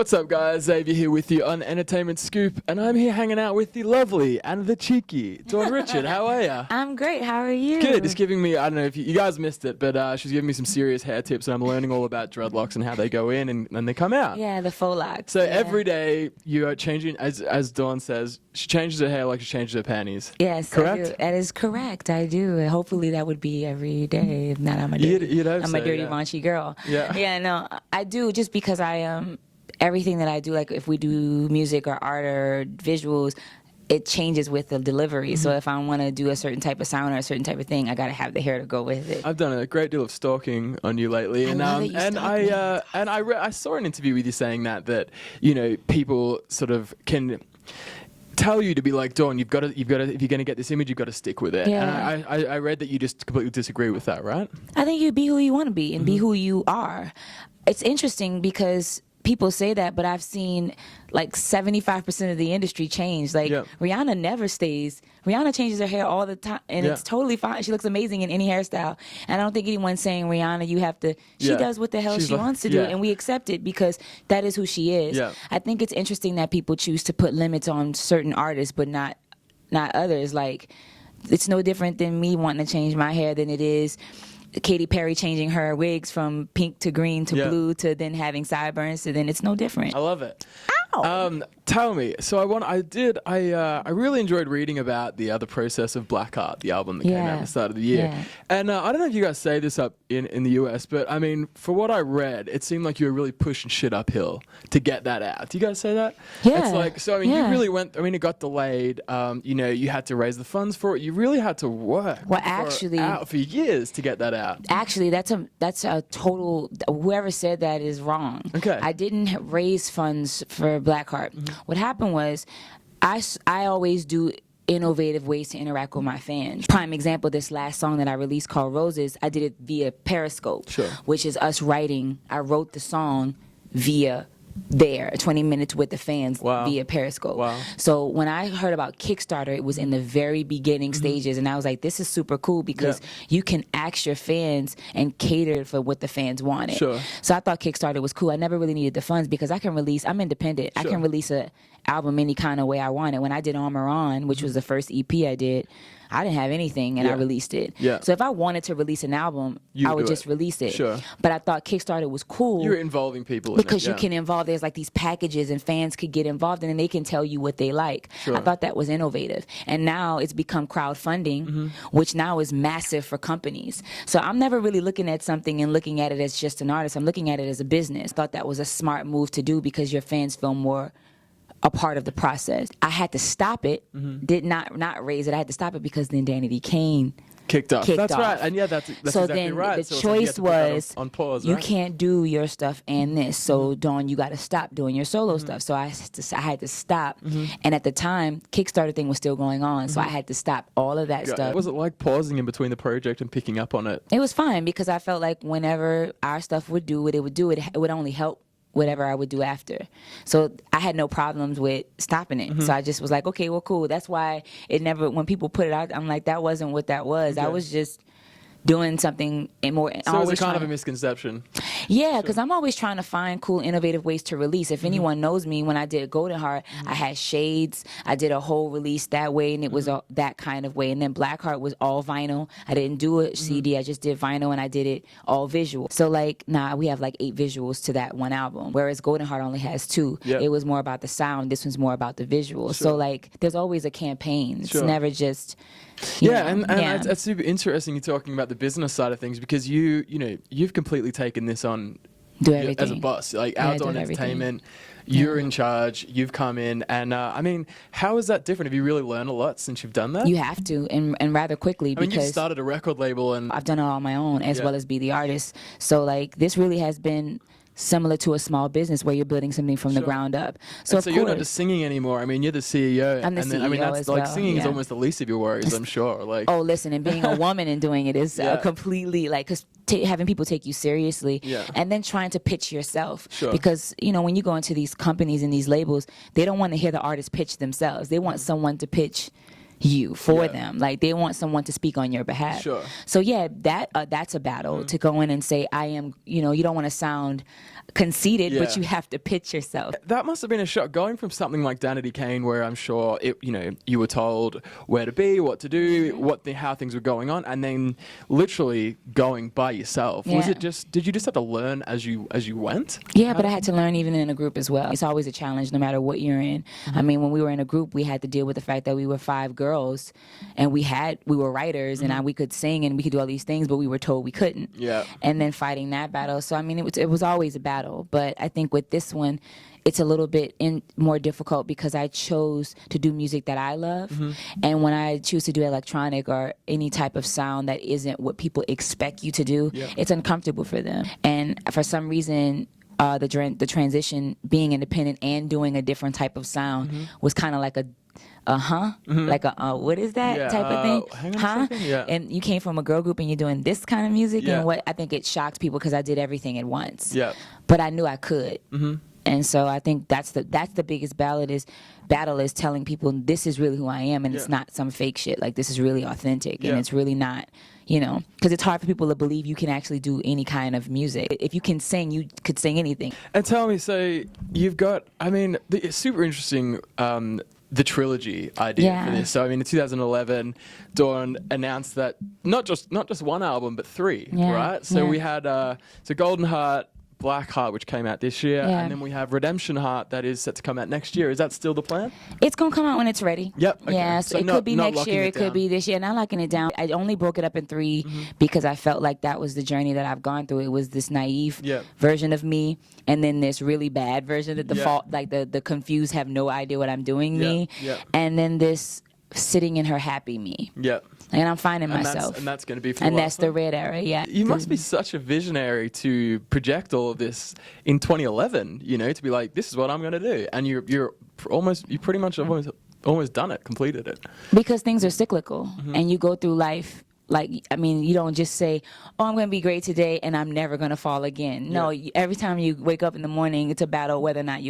What's up, guys? Xavier here with you on Entertainment Scoop, and I'm here hanging out with the lovely and the cheeky Dawn Richard. How are ya? I'm great. How are you? Good. It's giving me, I don't know if you guys missed it, but she's giving me some serious hair tips, and I'm learning all about dreadlocks and how they go in and they come out. Yeah, the faux locks. So yeah. every day you are changing, as Dawn says, she changes her hair like she changes her panties. Yes, correct? I do. That is correct. I do. Hopefully that would be every day. If not, I'm a dirty, You'd hope I'm so, a dirty yeah. raunchy girl. Yeah. Yeah, no, I do, just because everything that I do, like if we do music or art or visuals, it changes with the delivery. So if I want to do a certain type of sound or a certain type of thing, I got to have the hair to go with it. I've done a great deal of stalking on you lately, I love that you I saw an interview with you saying that you know, people sort of can tell you to be like, Dawn, you've got to if you're going to get this image, you've got to stick with it. Yeah. And I read that you just completely disagree with that, right? I think you be who you want to be and be who you are. It's interesting because people say that, but I've seen like 75% of the industry change. Like Rihanna never stays. Rihanna changes her hair all the time, and it's totally fine. She looks amazing in any hairstyle. And I don't think anyone's saying, Rihanna, you have to. She does what the hell she wants to do, and we accept it because that is who she is. Yeah. I think it's interesting that people choose to put limits on certain artists, but not others. Like, it's no different than me wanting to change my hair than it is Katy Perry changing her wigs from pink to green to blue to then having sideburns, so then it's no different. I love it. Ow. Tell me. So I really enjoyed reading about the process of Blackheart, the album that came out at the start of the year. Yeah. And I don't know if you guys say this up in the US, but I mean, for what I read, it seemed like you were really pushing shit uphill to get that out. Do you guys say that? Yeah. It's like, so I mean, you really went. I mean, it got delayed. You know, you had to raise the funds for it. You really had to work. Well, actually, for years to get that out. Actually, that's a total. Whoever said that is wrong. Okay. I didn't raise funds for Blackheart. What happened was, I always do innovative ways to interact with my fans. Prime example, this last song that I released called Roses, I did it via Periscope, which is us writing. I wrote the song via 20 minutes with the fans via Periscope. Wow. So when I heard about Kickstarter, it was in the very beginning stages, and I was like, this is super cool because you can ask your fans and cater for what the fans wanted. So I thought Kickstarter was cool. I never really needed the funds because I'm independent. I can release a album any kind of way I wanted. When I did Armor On, which was the first EP I did, I didn't have anything, and I released it. So if I wanted to release an album, I would just release it. But I thought Kickstarter was cool. You're involving people because in it, you can involve. There's like these packages, and fans could get involved, and they can tell you what they like. I thought that was innovative, and now it's become crowdfunding, which now is massive for companies. So I'm never really looking at something and looking at it as just an artist. I'm looking at it as a business. I thought that was a smart move to do because your fans feel more a part of the process. I had to stop it. Did not raise it. I had to stop it because then Danity Kane kicked off. That's right. And that's so exactly then right. The so choice was on pause, you right? can't do your stuff and this. So Dawn, you got to stop doing your solo stuff. So I had to stop. And at the time, Kickstarter thing was still going on. So I had to stop all of that stuff. What was it like pausing in between the project and picking up on it? It was fine because I felt like whenever our stuff would do what it would do, it would only help whatever I would do after. So I had no problems with stopping it. So I just was like, okay, well, cool. That's why it never, when people put it out, I'm like, that wasn't what that was. I was just doing something more. So it was kind of a misconception. Yeah, because I'm always trying to find cool, innovative ways to release. If anyone knows me, when I did Golden Heart, I had shades. I did a whole release that way, and it was that kind of way. And then Blackheart was all vinyl. I didn't do a CD. I just did vinyl, and I did it all visual. So, like, we have like 8 visuals to that one album, whereas Golden Heart only has 2. It was more about the sound. This one's more about the visuals. So, like, there's always a campaign. It's never just... And that's super interesting. You're talking about the business side of things because you've completely taken this on as a boss, like Outdoor Entertainment. You're in charge. You've come in, and I mean, how is that different? Have you really learned a lot since you've done that? You have to, and rather quickly. I mean, you started a record label, and I've done it all on my own as well as be the artist. So like, this really has been similar to a small business where you're building something from the ground up. So, of course, you're not just singing anymore. I mean, you're the CEO. I'm the CEO. I mean, that's as like well. singing is almost the least of your worries, I'm sure. Like, oh, listen, and being a woman and doing it is completely like, because having people take you seriously, and then trying to pitch yourself. Because when you go into these companies and these labels, they don't want to hear the artist pitch themselves. They want someone to pitch you for them. Like they want someone to speak on your behalf. Sure. So yeah, that's a battle to go in and say, I am, you know, you don't want to sound conceited, but you have to pitch yourself. That must have been a shock going from something like Danity Kane, where I'm sure you were told where to be, what to do, how things were going on, and then literally going by yourself. Was it did you just have to learn as you went? Yeah, but I had to learn even in a group as well. It's always a challenge no matter what you're in. I mean, when we were in a group, we had to deal with the fact that we were 5 girls and we were writers and we could sing and we could do all these things, but we were told we couldn't. Yeah. And then fighting that battle. So I mean, it was always a battle. But I think with this one, it's a little bit more difficult because I chose to do music that I love. And when I choose to do electronic or any type of sound that isn't what people expect you to do, it's uncomfortable for them. And for some reason, the transition, being independent and doing a different type of sound was kind of like like a what is that type of thing? Hang on a second. Yeah. And you came from a girl group and you're doing this kind of music, and what I think it shocked people because I did everything at once. Yeah. But I knew I could. And so I think that's the biggest battle is telling people this is really who I am, and it's not some fake shit. Like this is really authentic, and it's really not, because it's hard for people to believe you can actually do any kind of music. If you can sing, you could sing anything. And tell me, so you've got, I mean, it's super interesting. The trilogy idea for this. So I mean, in 2011, Dawn announced that not just one album, but 3, right? So we had Golden Heart, Black Heart, which came out this year, and then we have Redemption Heart that is set to come out next year. Is that still the plan? It's going to come out when it's ready. Yep. Okay. Yeah, so it could be next year, it could be this year. Not locking it down. I only broke it up in 3 because I felt like that was the journey that I've gone through. It was this naive version of me, and then this really bad version of the fault, like the confused, have no idea what I'm doing me, and then this sitting in her happy me. Yep. And I'm finding myself. And that's going to be for And that's the red era, You must be such a visionary to project all of this in 2011, to be like, this is what I'm going to do. And you pretty much have almost done it, completed it. Because things are cyclical and you go through life. Like, I mean, you don't just say, oh, I'm going to be great today and I'm never going to fall again. No, every time you wake up in the morning, it's a battle whether or not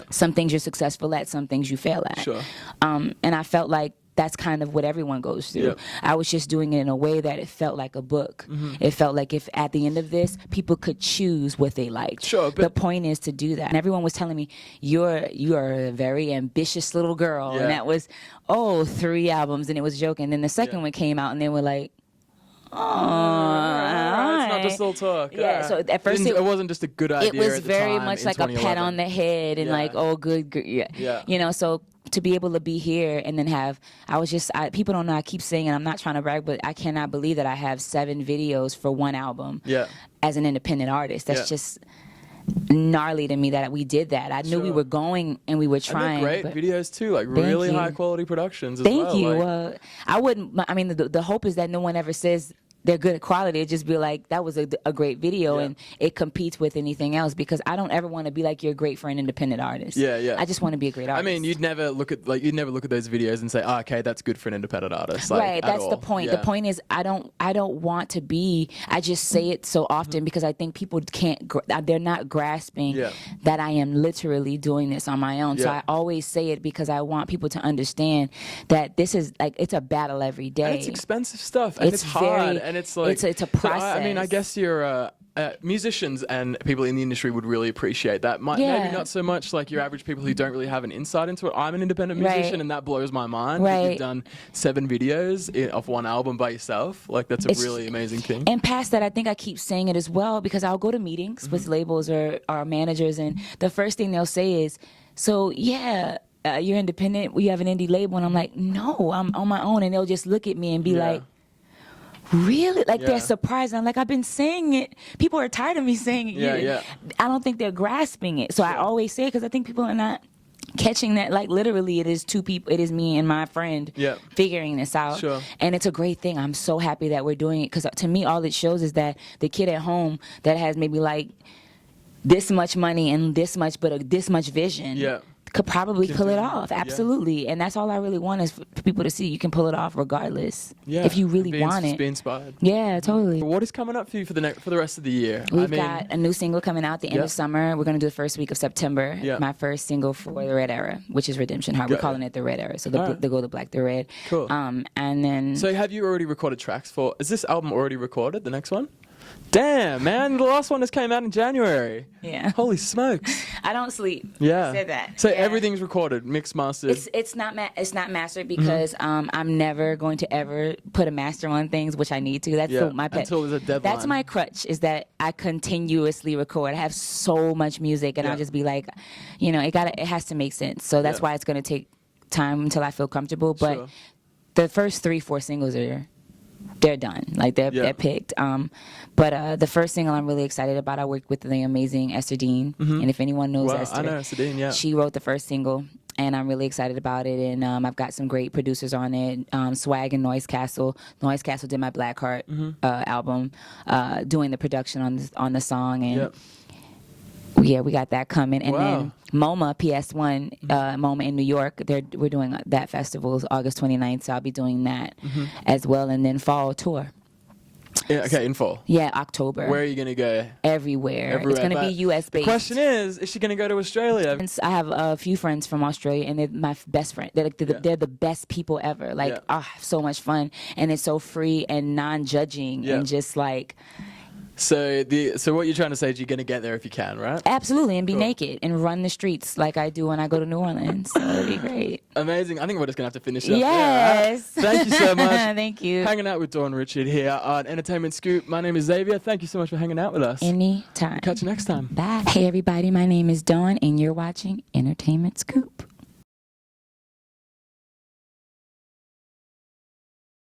some things you're successful at, some things you fail at. Sure. And I felt like that's kind of what everyone goes through. I was just doing it in a way that it felt like a book. It felt like if at the end of this, people could choose what they liked. Sure, but the point is to do that. And everyone was telling me, you are a very ambitious little girl. And that was, 3 albums, and it was joking. And then the second one came out, and they were like, it's not just all talk. So at first it wasn't just a good idea. It was very much like a pat on the head and like, oh, good. So to be able to be here and then people don't know, I keep saying, and I'm not trying to brag, but I cannot believe that I have 7 videos for 1 album as an independent artist. That's just gnarly to me that we did that. I knew we were going and we were trying. And they're great videos too, like really high quality productions as well. Thank you. I wouldn't, I mean, the hope is that no one ever says they're good at quality. It'd just be like, that was a great video and it competes with anything else, because I don't ever want to be like, you're great for an independent artist. I just want to be a great artist. I mean, you'd never look at those videos and say, oh, okay, that's good for an independent artist. Like, right, that's the point. The point is, I don't want to be, I just say it so often because I think people they're not grasping that I am literally doing this on my own. So I always say it because I want people to understand that this is like, it's a battle every day. And it's expensive stuff and it's hard. And it's like, it's a process. I mean, I guess you're musicians and people in the industry would really appreciate that. Maybe not so much like your average people who don't really have an insight into it. I'm an independent musician, and that blows my mind. That you've done 7 videos off 1 album by yourself. Like, that's a really amazing thing. And past that, I think I keep saying it as well, because I'll go to meetings with labels or our managers, and the first thing they'll say is, so you're independent, you have an indie label, and I'm like, no, I'm on my own. And they'll just look at me and be like, really? Like, they're surprised. I'm like, I've been saying it. People are tired of me saying it. I don't think they're grasping it. So I always say it because I think people are not catching that. Like, literally, it is 2 people. It is me and my friend figuring this out. And it's a great thing. I'm so happy that we're doing it, because to me, all it shows is that the kid at home that has maybe like this much money and this much, but this much vision could probably pull it off. Absolutely. Yeah. And that's all I really want is for people to see you can pull it off regardless. Yeah. If you really want it. Be inspired. Yeah, totally. What is coming up for you for the rest of the year? We've got a new single coming out the end of summer. We're going to do the first week of September. Yeah. My first single for the Red Era, which is Redemption Heart. We're calling it the Red Era. So the gold, the black, the red. Cool. And then. So have you already recorded tracks for? Is this album already recorded? The next one? Damn, man, the last one just came out in January. Yeah. Holy smokes. I don't sleep. Yeah. I said that. So everything's recorded, mixed, mastered. It's not mastered because I'm never going to ever put a master on things, which I need to. That's my pet. Until there's a deadline. That's my crutch, is that I continuously record. I have so much music, and I'll just be like, you know, it has to make sense. So that's why it's going to take time until I feel comfortable. But the first 3-4 singles they're done. Like they're picked. But the first single I'm really excited about, I worked with the amazing Esther Dean. And if anyone knows Esther, I know Esther Dean, yeah. She wrote the first single, and I'm really excited about it. And I've got some great producers on it. Swag and Noise Castle. Noise Castle did my Black Heart album, doing the production on the song. And yeah, we got that coming. And then MoMA, PS1, MoMA in New York, we're doing that festival August 29th, so I'll be doing that as well. And then fall tour. Yeah, okay, in fall. Yeah, October. Where are you going to go? Everywhere. It's going to be US based. The question is she going to go to Australia? I have a few friends from Australia, and they're my best friend. They're the best people ever. Like, I have so much fun, and it's so free and non-judging, and just like... So what you're trying to say is you're going to get there if you can, right? Absolutely, and be naked and run the streets like I do when I go to New Orleans. So it'd be great. Amazing. I think we're just going to have to finish up. Yes. There, right? Thank you so much. Thank you. Hanging out with Dawn Richard here on Entertainment Scoop. My name is Xavier. Thank you so much for hanging out with us. Anytime. Catch you next time. Bye. Hey, everybody. My name is Dawn, and you're watching Entertainment Scoop.